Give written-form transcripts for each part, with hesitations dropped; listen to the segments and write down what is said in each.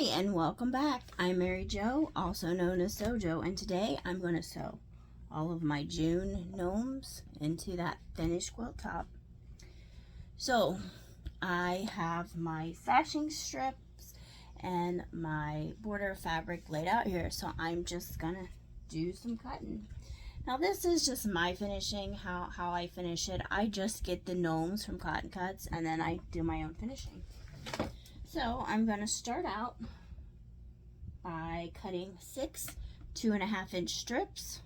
and welcome back. I'm Mary Jo, also known as Sojo, and today I'm going to sew all of my June gnomes into that finished quilt top. So I have my sashing strips and my border fabric laid out here, so I'm just going to do some cutting. Now this is just my finishing, how I finish it. I just get the gnomes from Cotton Cuts and then I do my own finishing. So I'm going to start out by cutting 6 2.5-inch strips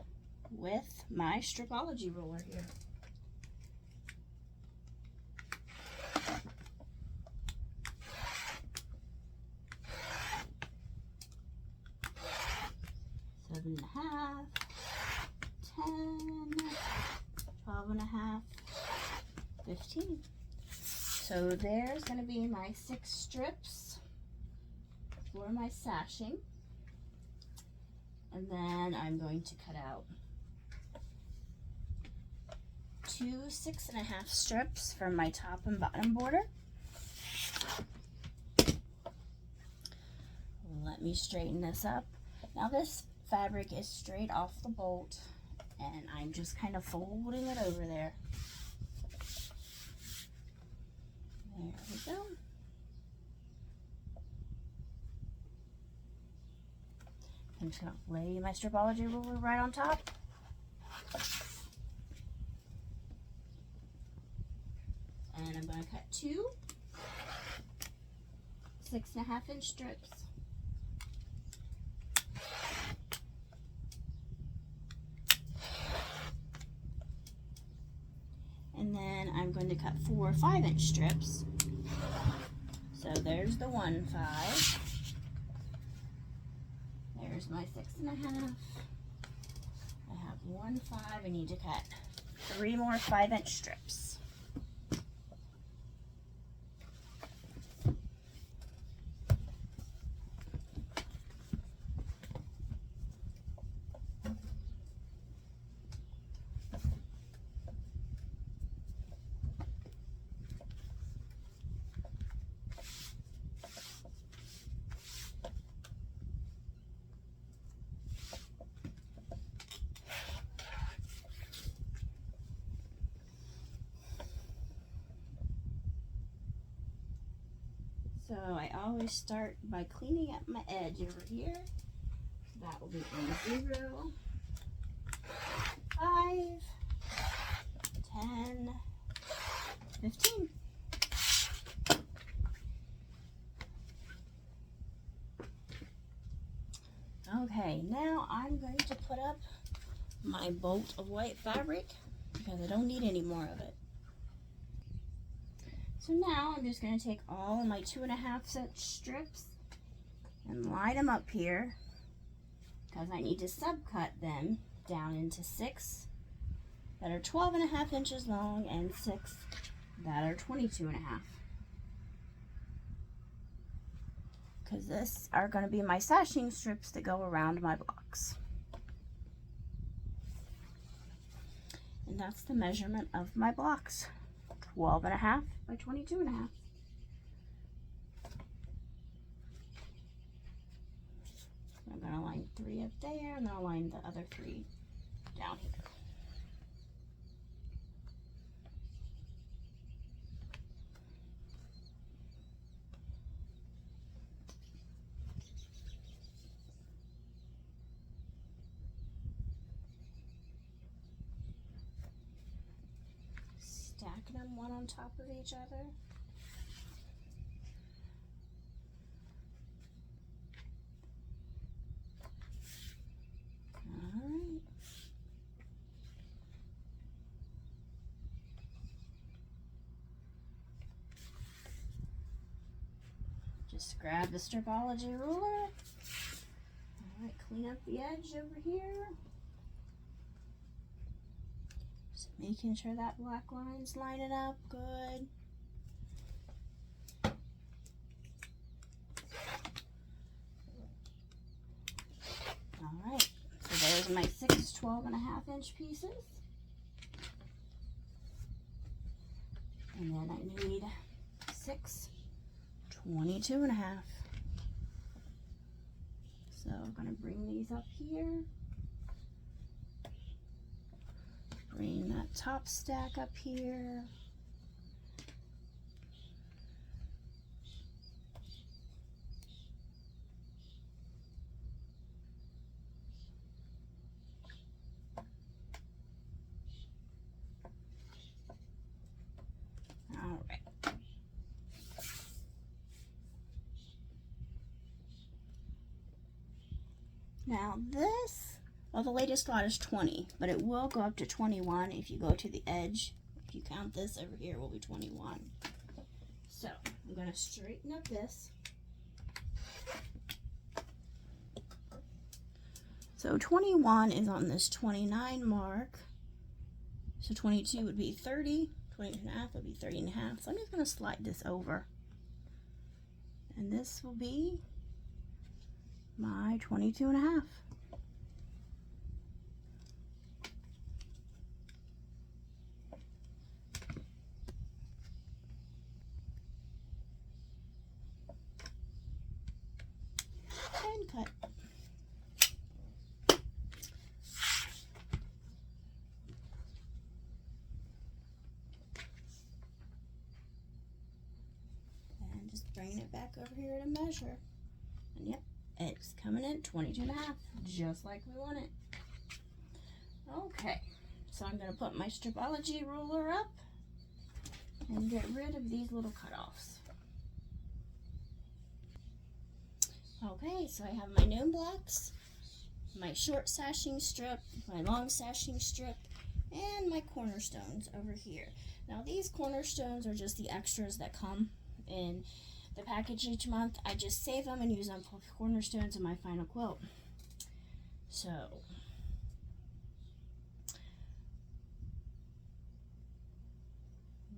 with my stripology ruler here. Seven and a half, 10, 12 and a half, 15. So there's going to be my 6 strips for my sashing. And then I'm going to cut out 2 6.5 strips for my top and bottom border. Let me straighten this up. Now this fabric is straight off the bolt and I'm just kind of folding it over there. There we go. I'm just going to lay my stripology ruler right on top. And I'm going to cut 2 6.5-inch strips. And then I'm going to cut 4 5-inch strips. So there's the 1 5. There's my 6.5. I have 1 5. I need to cut 3 more 5-inch strips. So I always start by cleaning up my edge over here. So that will be in 0, 5, 10, 15. Okay, now I'm going to put up my bolt of white fabric because I don't need any more of it. So now I'm just going to take all of my 2.5-inch strips and line them up here because I need to subcut them down into 6 that are 12.5 inches long and 6 that are 22.5. Because this are going to be my sashing strips that go around my blocks. And that's the measurement of my blocks. 12.5 by 22.5. I'm going to line 3 up there, and then I'll line the other 3 down here. Stacking them one on top of each other. Alright. Just grab the stripology ruler. Alright, clean up the edge over here. Just making sure that black line's lining up good. Alright, so there's my 6 12.5-inch pieces. And then I need 6 22.5. I'm going to bring these up here. Bring that top stack up here. All right. Now this, well, the latest lot is 20, but it will go up to 21 if you go to the edge. If you count this over here, it will be 21. So I'm going to straighten up this. So 21 is on this 29 mark. So 22 would be 30. 22 and a half would be 30 and a half. So I'm just going to slide this over. And this will be my 22 and a half. And cut. And just bringing it back over here to measure. And yep, it's coming in 22 and a half, just like we want it. Okay, so I'm going to put my stripology ruler up and get rid of these little cutoffs. Okay, so I have my gnome blocks, my short sashing strip, my long sashing strip, and my cornerstones over here. Now these cornerstones are just the extras that come in the package each month. I just save them and use them for cornerstones in my final quilt. So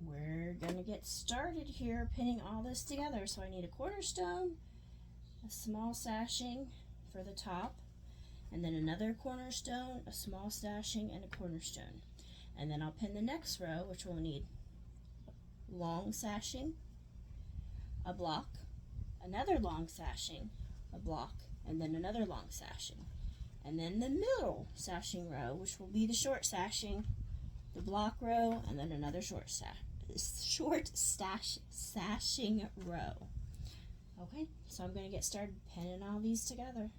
we're gonna get started here pinning all this together. So I need a cornerstone, a small sashing for the top, and then another cornerstone, a small sashing, and a cornerstone. And then I'll pin the next row, which will need long sashing, a block, another long sashing, a block, and then another long sashing. And then the middle sashing row, which will be the short sashing, the block row, and then another short sashing row. Okay, so I'm going to get started pinning all these together.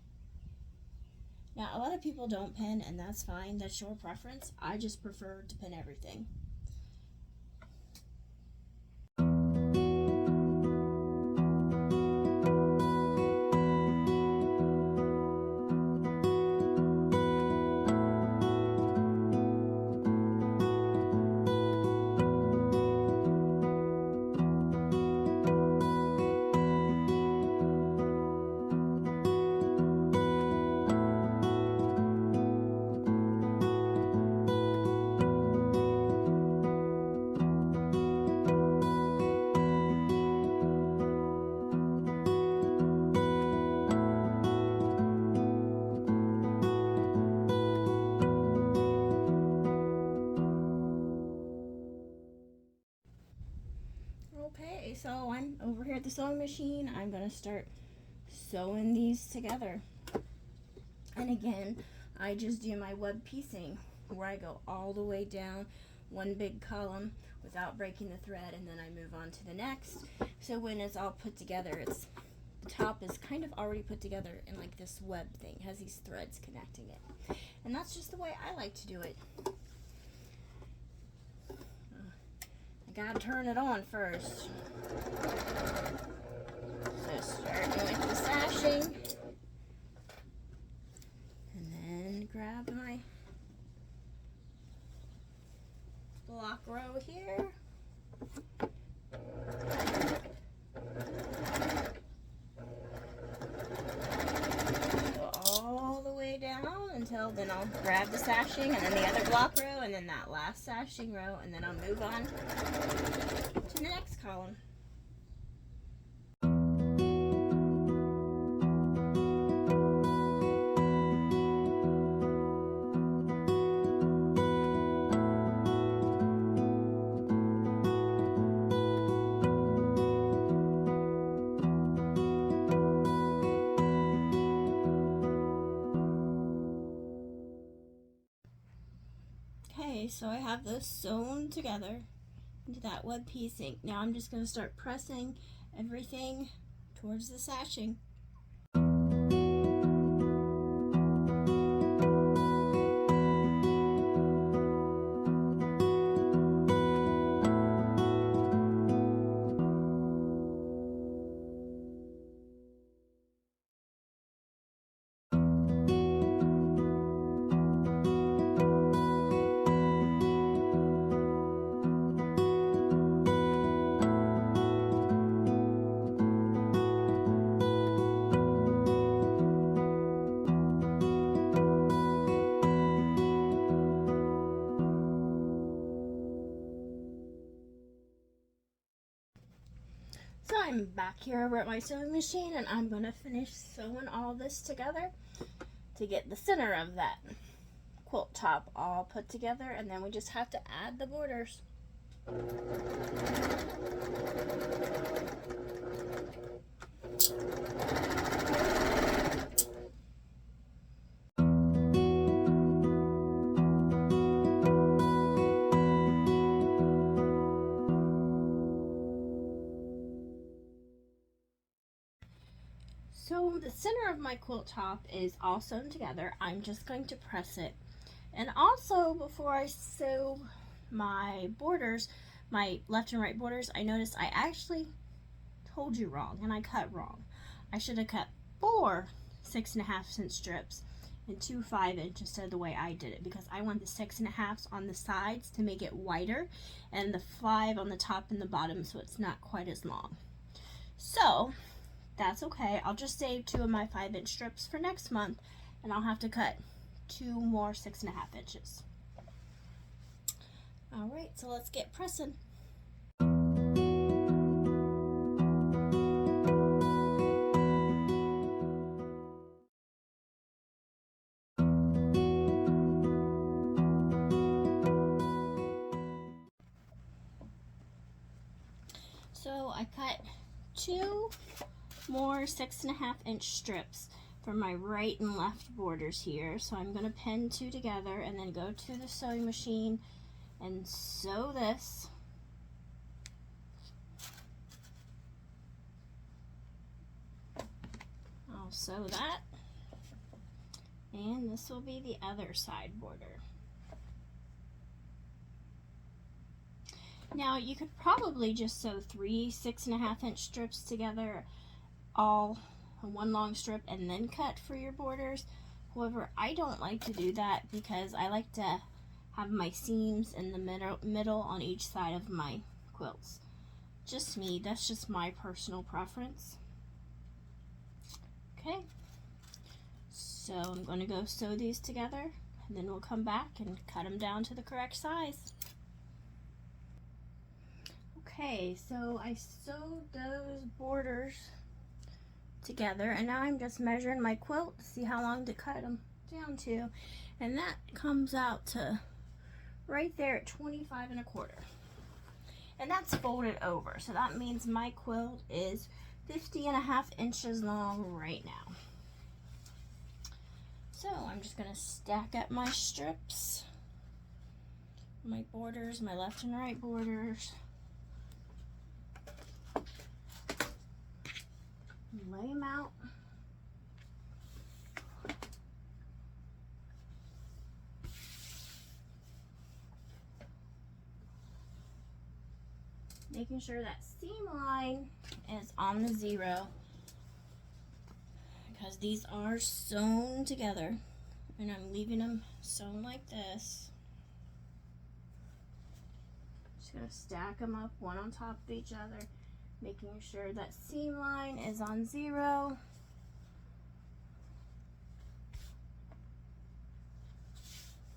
Now, a lot of people don't pin, and that's fine. That's your preference. I just prefer to pin everything. Okay, so I'm over here at the sewing machine. I'm going to start sewing these together. And again, I just do my web piecing where I go all the way down one big column without breaking the thread, and then I move on to the next. So when it's all put together, the top is kind of already put together in like this web thing. It has these threads connecting it. And that's just the way I like to do it. I gotta turn it on first. So starting with the sashing, and then grab my block row here. Go all the way down until then I'll grab the sashing and then the other block row and then that last sashing row, and then I'll move on to the next column. So I have this sewn together into that web piecing. Now I'm just going to start pressing everything towards the sashing. So I'm back here over at my sewing machine, and I'm going to finish sewing all this together to get the center of that quilt top all put together, and then we just have to add the borders. So the center of my quilt top is all sewn together. I'm just going to press it. And also, before I sew my borders, my left and right borders, I noticed I actually told you wrong, and I cut wrong. I should have cut 4 6.5-inch strips and 2 5-inch instead of the way I did it, because I want the 6.5s on the sides to make it wider and the 5 on the top and the bottom so it's not quite as long. So that's okay. I'll just save 2 of my 5-inch strips for next month, and I'll have to cut 2 more 6.5 inches. Alright, so let's get pressing. So I cut 2 more 6.5-inch strips for my right and left borders here. So I'm going to pin 2 together and then go to the sewing machine and sew this. I'll sew that, and this will be the other side border. Now you could probably just sew 3 6.5-inch strips together, all on one long strip, and then cut for your borders. However, I don't like to do that because I like to have my seams in the middle on each side of my quilts. Just me, that's just my personal preference. Okay, so I'm going to go sew these together, and then we'll come back and cut them down to the correct size. Okay, so I sewed those borders together, and now I'm just measuring my quilt to see how long to cut them down to, and that comes out to right there at 25.25, and that's folded over, so that means my quilt is 50.5 inches long right now. So I'm just gonna stack up my strips, my borders, my left and right borders, lay them out. Making sure that seam line is on the 0, because these are sewn together, and I'm leaving them sewn like this. Just gonna stack them up one on top of each other, making sure that seam line is on 0.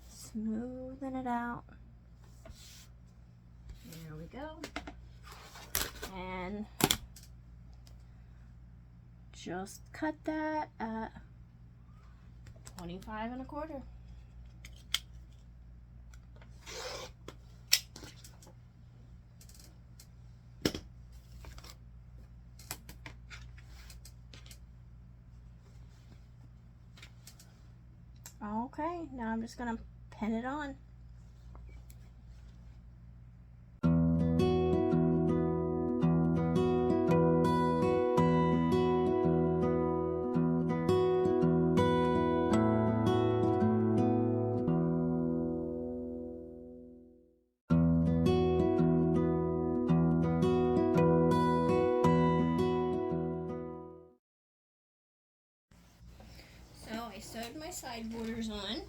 Smoothing it out. There we go. And just cut that at 25.25. Okay, now I'm just gonna pin it on. put my side borders on.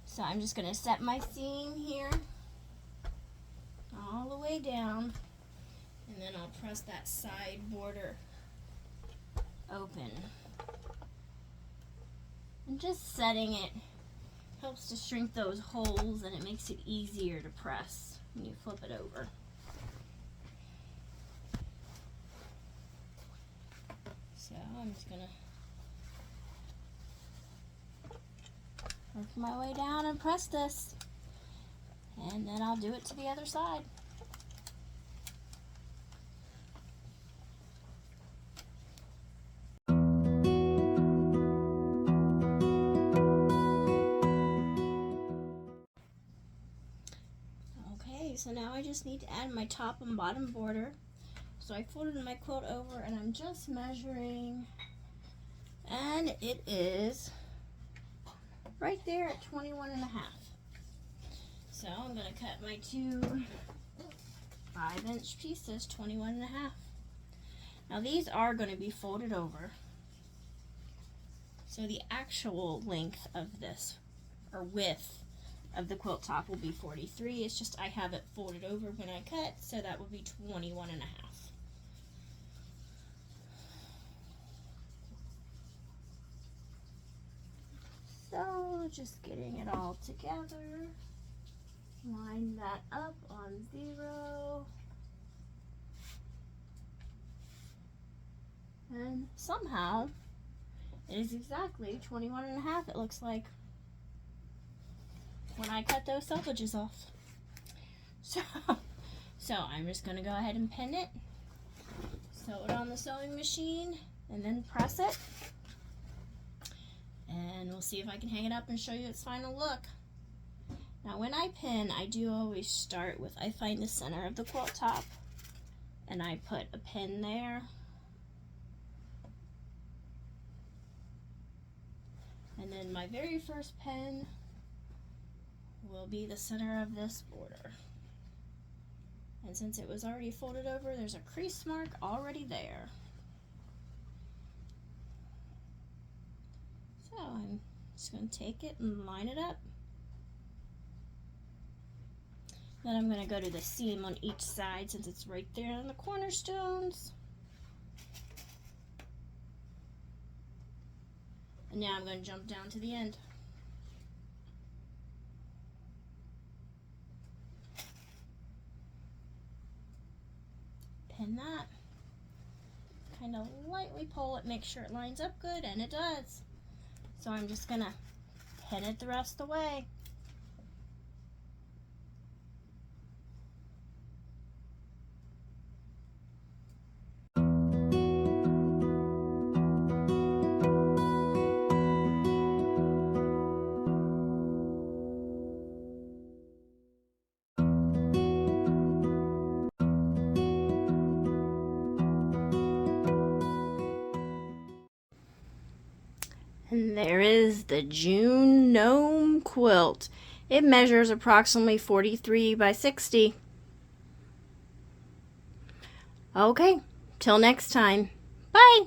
So I'm just going to set my seam here all the way down, and then I'll press that side border open. And just setting it helps to shrink those holes, and it makes it easier to press when you flip it over. So I'm just going to work my way down and press this, and then I'll do it to the other side. Okay, so now I just need to add my top and bottom border. So I folded my quilt over and I'm just measuring, and it is right there at 21 and a half. So I'm going to cut my two 5-inch pieces, 21 and a half. Now these are going to be folded over. So the actual length of this, or width of the quilt top, will be 43. It's just I have it folded over when I cut, so that would be 21 and a half. So just getting it all together, line that up on 0, and somehow it is exactly 21 and a half, it looks like, when I cut those selvages off. So I'm just going to go ahead and pin it, sew it on the sewing machine, and then press it. And we'll see if I can hang it up and show you its final look. Now when I pin, I do always start with, I find the center of the quilt top, and I put a pin there. And then my very first pin will be the center of this border. And since it was already folded over, there's a crease mark already there. So I'm just going to take it and line it up. Then I'm going to go to the seam on each side since it's right there on the cornerstones. And now I'm going to jump down to the end. Pin that. Kind of lightly pull it, make sure it lines up good, and it does. So I'm just going to pin it the rest of the way. And there is the June Gnome quilt. It measures approximately 43 by 60. Okay, till next time. Bye!